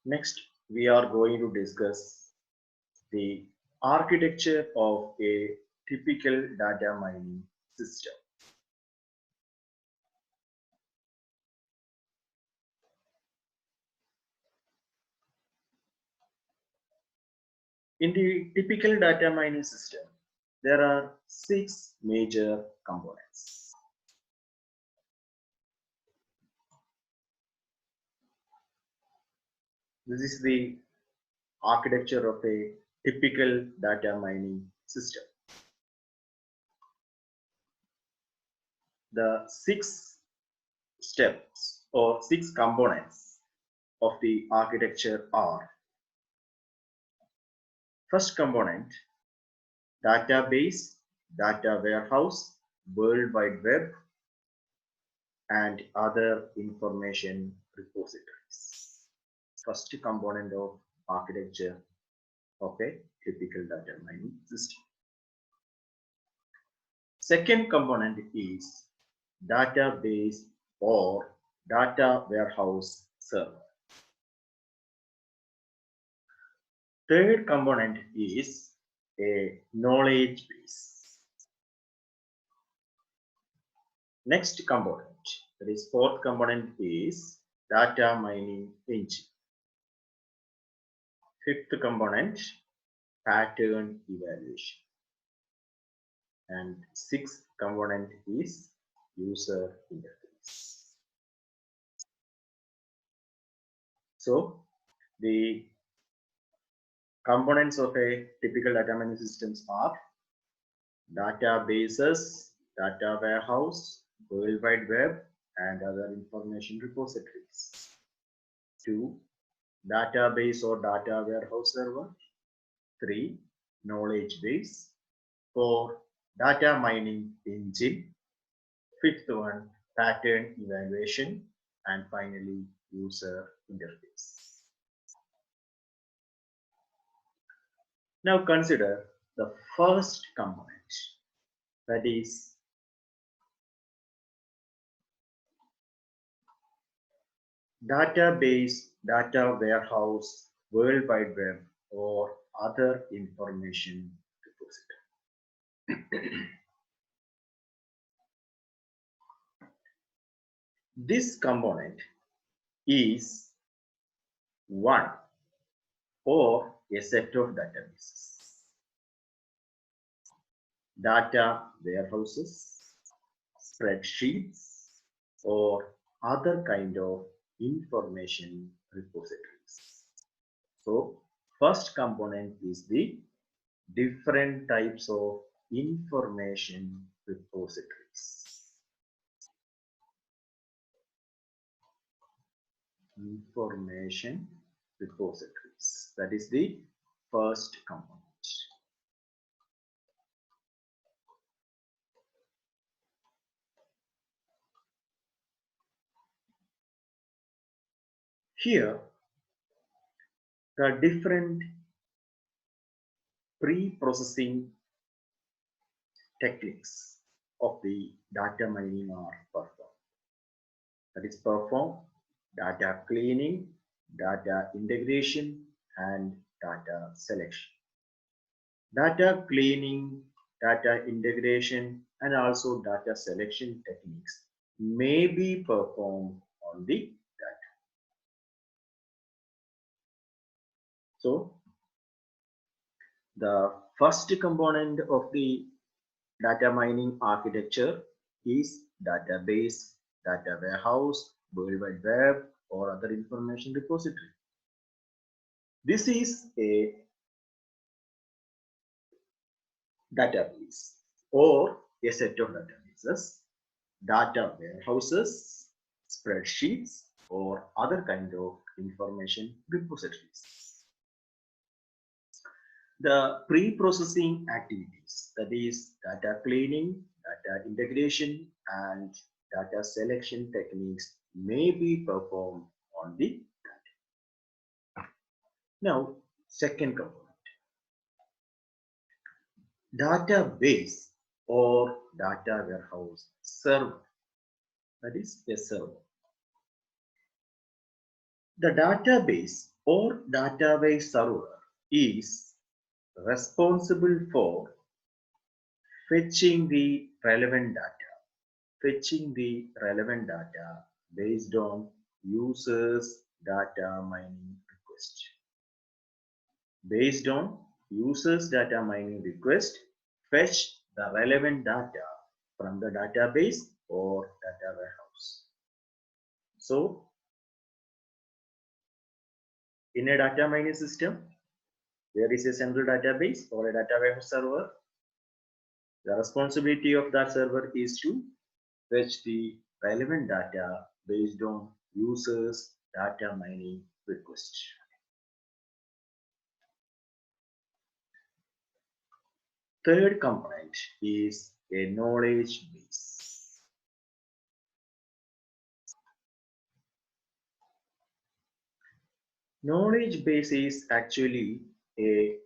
Next, we are going to discuss the architecture of a typical data mining system. In the typical data mining system, there are 6 major components. This is the architecture of a typical data mining system. The 6 steps or 6 components of the architecture are: first component, database, data warehouse, World Wide Web, and other information repositories. First component of architecture of a typical data mining system. Second component is database or data warehouse server. Third component is a knowledge base. Next component, that is fourth component, is data mining engine. Fifth component, pattern evaluation. And sixth component is user interface. So the components of a typical data mining systems are databases, data warehouse, World Wide Web, and other information repositories. 2. Database or data warehouse server. 3. Knowledge base. 4. Data mining engine. Fifth one, pattern evaluation. And finally, user interface. Now consider the first component, that is database, data warehouse, World Wide Web, or other information repository. This component is one or a set of databases, data warehouses, spreadsheets, or other kind of information repositories. So first component is the different types of information repositories. Information repositories. That is the first component. Here, the different pre-processing techniques of the data mining are performed. That is perform data cleaning, data integration, and data selection. Data cleaning, data integration, and also data selection techniques may be performed on the data. So, the first component of the data mining architecture is database, data warehouse, World Wide Web, or other information repository. This is a database or a set of databases, data warehouses, spreadsheets, or other kind of information repositories. The pre-processing activities, that is data cleaning, data integration, and data selection techniques may be performed on the data. Now, second component, database or data warehouse server, that is a server. The database or database server is responsible for fetching the relevant data, based on users data mining request. Based on users data mining request, fetch the relevant data from the database or data warehouse. So in a data mining system, there is a central database or a data warehouse server. The responsibility of that server is to fetch the relevant data based on users data mining request. Third component is a knowledge base. Knowledge base is actually a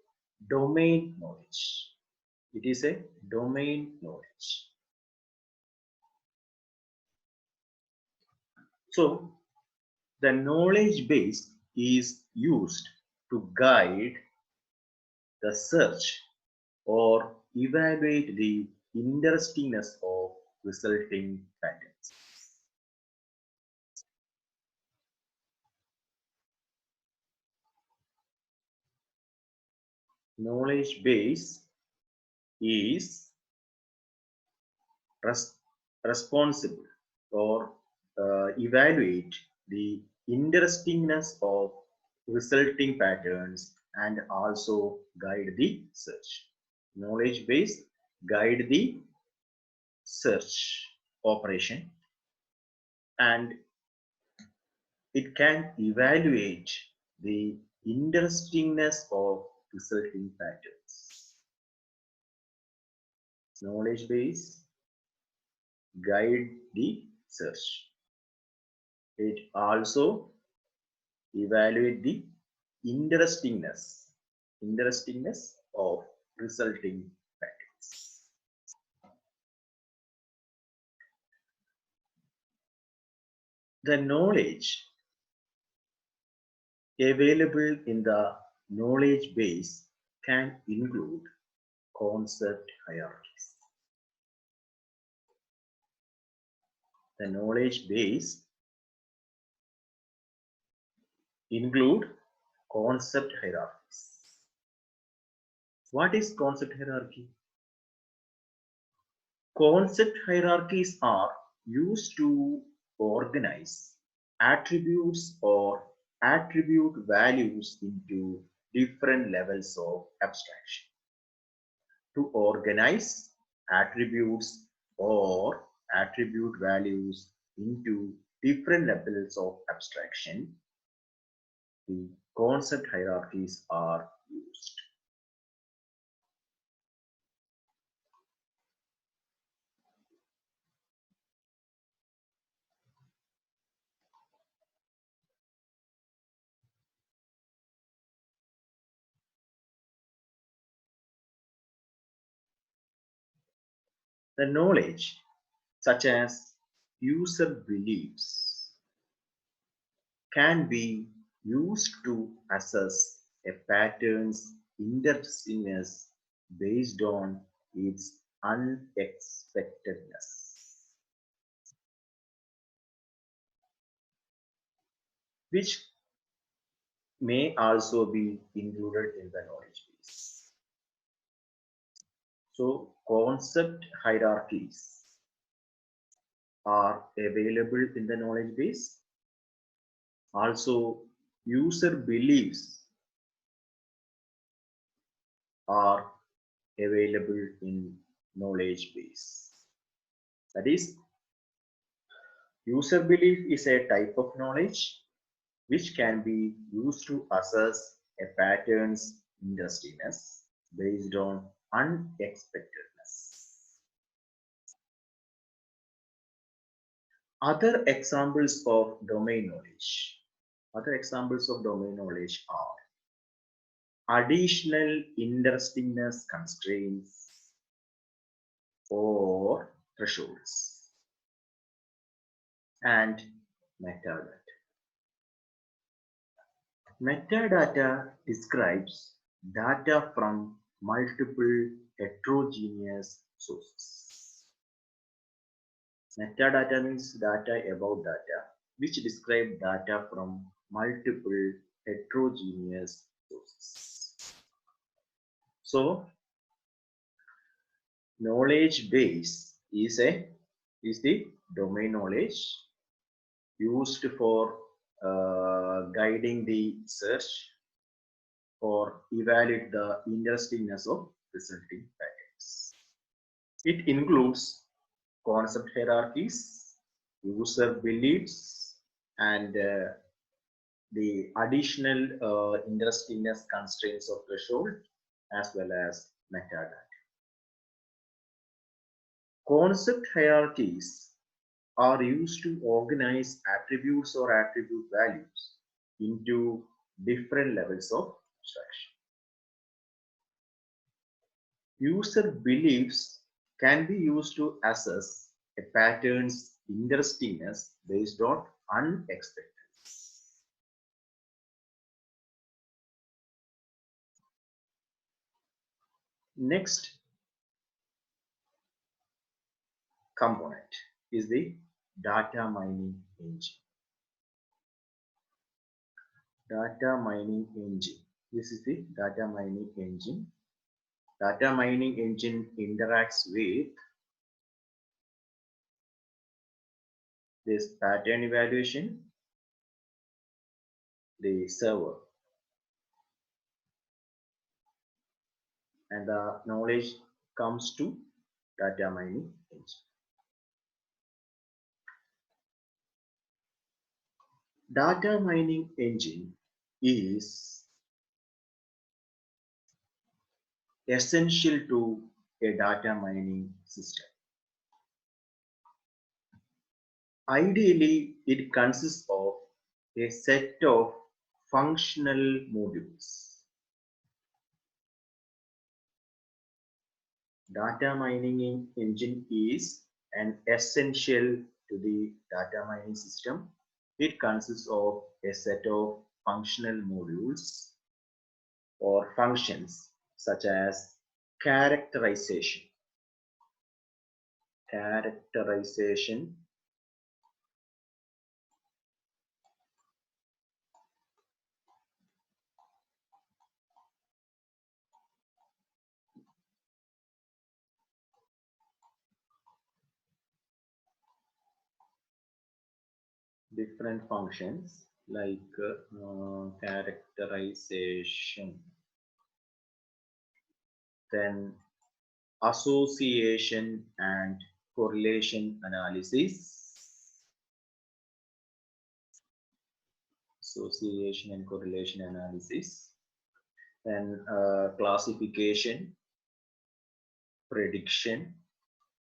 domain knowledge. It is a domain knowledge. So the knowledge base is used to guide the search or evaluate the interestingness of resulting patterns. Knowledge base is responsible or evaluate the interestingness of resulting patterns and also guide the search. Knowledge base guide the search operation, and it can evaluate the interestingness of resulting patterns. Knowledge base guide the search. It also evaluate the interestingness of resulting patterns. The knowledge available in the knowledge base can include concept hierarchies. The knowledge base include concept hierarchies. What is concept hierarchy? Concept hierarchies are used to organize attributes or attribute values into different levels of abstraction. To organize attributes or attribute values into different levels of abstraction, the concept hierarchies are used. The knowledge, such as user beliefs, can be used to assess a pattern's interestingness based on its unexpectedness, which may also be included in the knowledge base. So, concept hierarchies are available in the knowledge base. Also, user beliefs are available in knowledge base. That is, user belief is a type of knowledge which can be used to assess a pattern's interestingness based on unexpectedness. Other examples of domain knowledge. Other examples of domain knowledge are additional interestingness constraints or thresholds and metadata. Metadata describes data from multiple heterogeneous sources. Metadata means data about data, which describe data from multiple heterogeneous sources. So, knowledge base is the domain knowledge used for guiding the search or evaluate the interestingness of resulting patterns. It includes concept hierarchies, user beliefs, and the additional interestingness constraints of threshold as well as metadata. Concept hierarchies are used to organize attributes or attribute values into different levels of abstraction. User beliefs can be used to assess a pattern's interestingness based on unexpected. Next component is the data mining engine. Data mining engine. This is the data mining engine. Data mining engine interacts with this pattern evaluation, the server, and the knowledge comes to data mining engine. Data mining engine is essential to a data mining system. Ideally, it consists of a set of functional modules. Data mining engine is an essential to the data mining system. It consists of a set of functional modules or functions such as characterization, characterization, different functions like characterization, then association and correlation analysis, association and correlation analysis, then classification, prediction,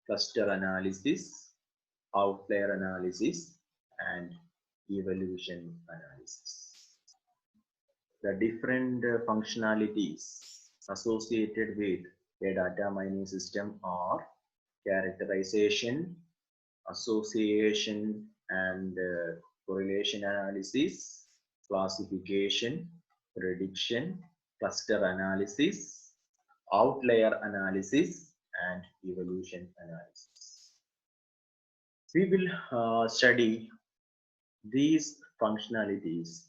cluster analysis, outlier analysis, and evolution analysis. The different functionalities associated with a data mining system are characterization, association and correlation analysis, classification, prediction, cluster analysis, outlier analysis, and evolution analysis. We will study these functionalities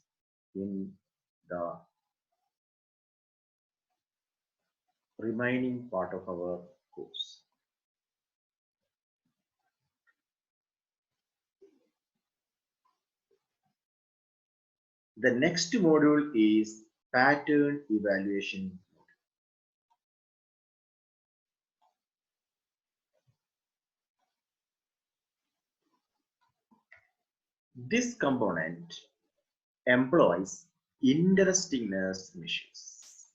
in the remaining part of our course. The next module is pattern evaluation. This component employs interestingness measures.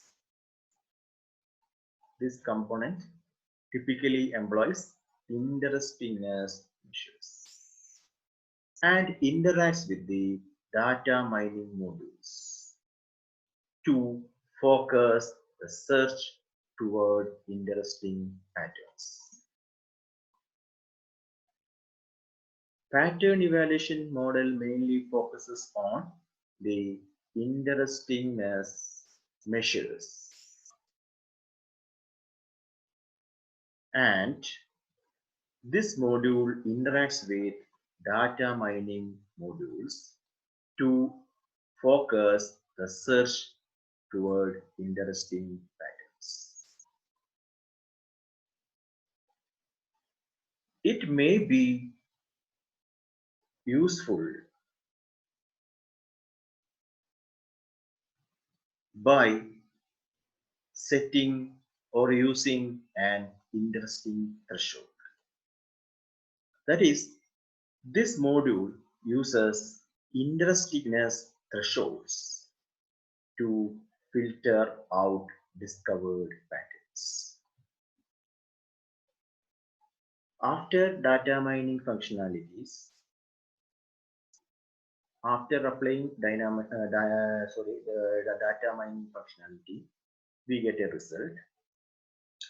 This component typically employs interestingness measures and interacts with the data mining modules to focus the search toward interesting patterns. Pattern evaluation model mainly focuses on the interestingness measures. And this module interacts with data mining modules to focus the search toward interesting patterns. It may be useful by setting or using an interesting threshold. That is, this module uses interestingness thresholds to filter out discovered patterns. After data mining functionalities, after applying the data mining functionality, we get a result.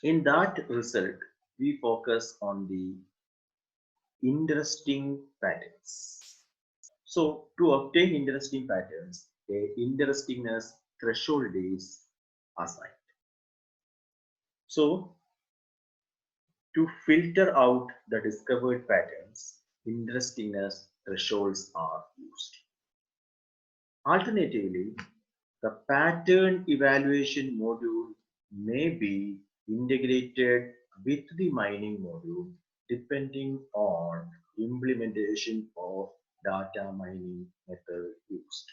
In that result, we focus on the interesting patterns. So to obtain interesting patterns, a interestingness threshold is assigned. So to filter out the discovered patterns, interestingness thresholds are used. Alternatively, the pattern evaluation module may be integrated with the mining module depending on implementation of data mining method used.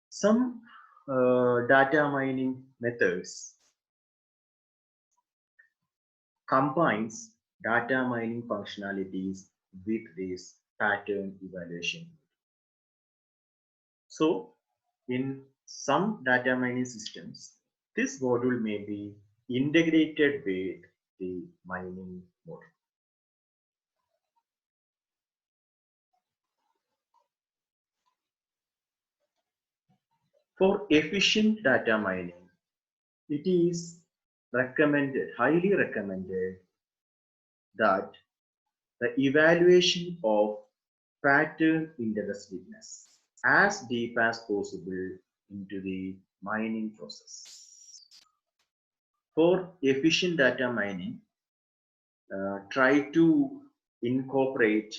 Some data mining methods combines data mining functionalities with this pattern evaluation. So in some data mining systems, this module may be integrated with the mining module. For efficient data mining, it is recommended, highly recommended, that the evaluation of pattern interestedness as deep as possible into the mining process. For efficient data mining, try to incorporate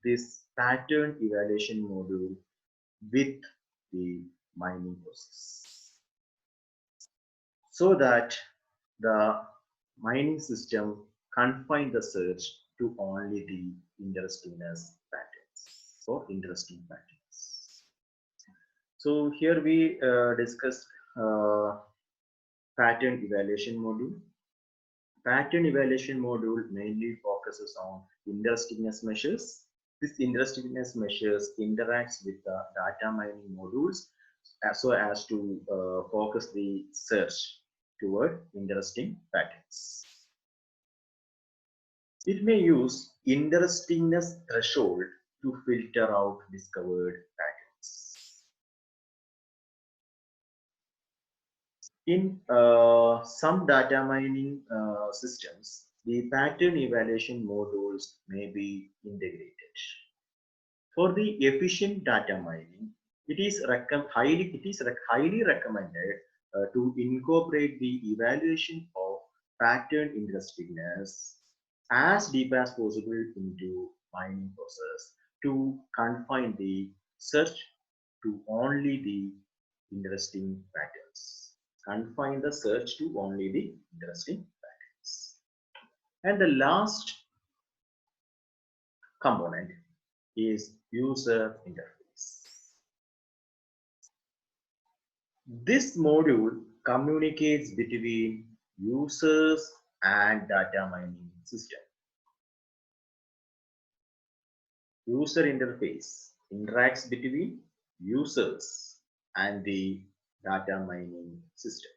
this pattern evaluation module with the mining process so that the mining system confine the search to only the interestingness patterns or interesting patterns. So here we discussed pattern evaluation module. Pattern evaluation module mainly focuses on interestingness measures. This interestingness measures interacts with the data mining modules so as to focus the search toward interesting patterns. It may use interestingness threshold to filter out discovered patterns. In some data mining systems, the pattern evaluation modules may be integrated. For the efficient data mining, it is highly recommended to incorporate the evaluation of pattern interestingness as deep as possible into mining process to confine the search to only the interesting patterns. Confine the search to only the interesting patterns. And the last component is user interface. This module communicates between users and data mining system. User interface interacts between users and the data mining system,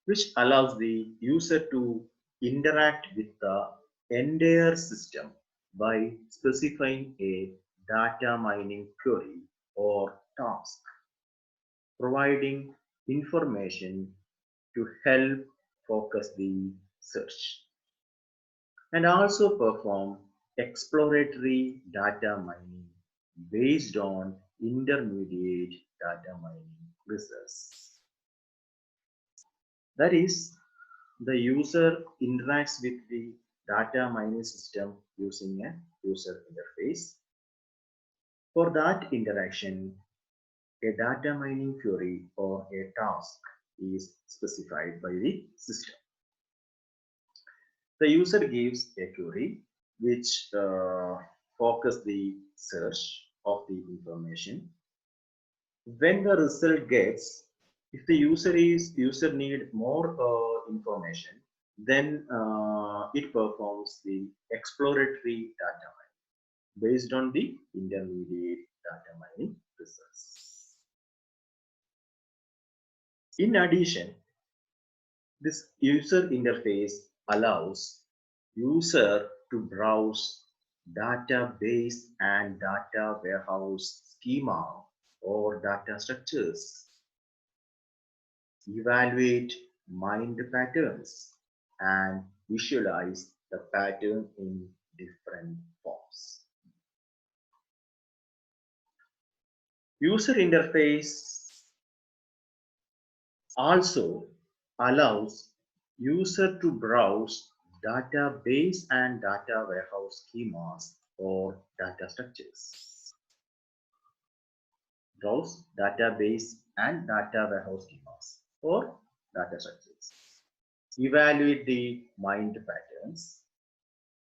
which allows the user to interact with the entire system by specifying a data mining query or task, providing information to help focus the search, and also perform exploratory data mining based on intermediate data mining process. That is, the user interacts with the data mining system using a user interface. For that interaction, a data mining query or a task is specified by the system. The user gives a query which focuses the search of the information. When the result gets, if the user need more information, then it performs the exploratory data mining based on the intermediate data mining results. In addition, this user interface allows user to browse database and data warehouse schema or data structures, evaluate mind patterns, and visualize the pattern in different forms. User interface also allows user to browse database and data warehouse schemas or data structures. Browse database and data warehouse schemas or data structures. Evaluate the mind patterns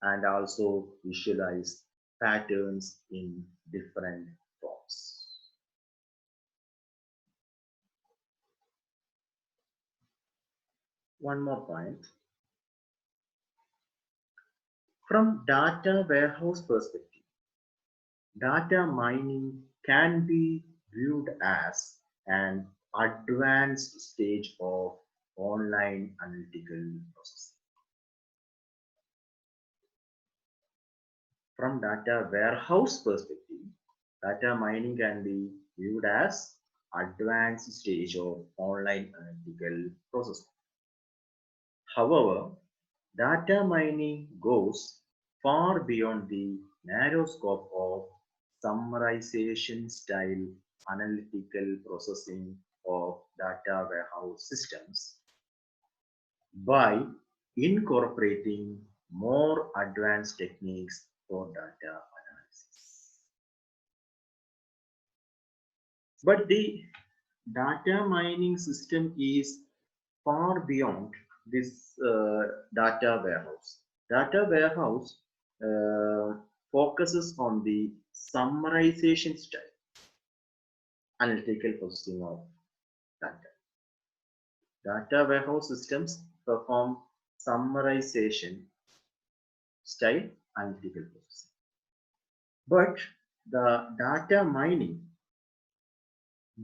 and also visualize patterns in different forms. One more point. From data warehouse perspective, data mining can be viewed as an advanced stage of online analytical processing. From data warehouse perspective, data mining can be viewed as advanced stage of online analytical processing. However, data mining goes far beyond the narrow scope of summarization style analytical processing of data warehouse systems by incorporating more advanced techniques for data analysis. But the data mining system is far beyond this data warehouse. Data warehouse focuses on the summarization style, analytical processing of data. Data warehouse systems perform summarization style analytical processing. But the data mining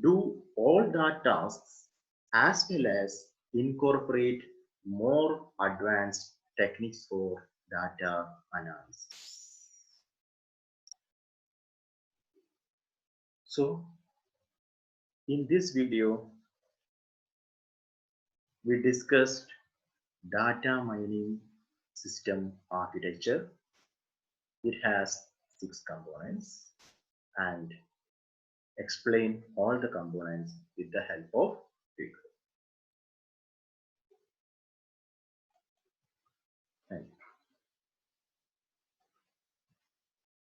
do all the tasks as well as incorporate more advanced techniques for data analysis. So, in this video, we discussed data mining system architecture. It has 6 components and explain all the components with the help of figures.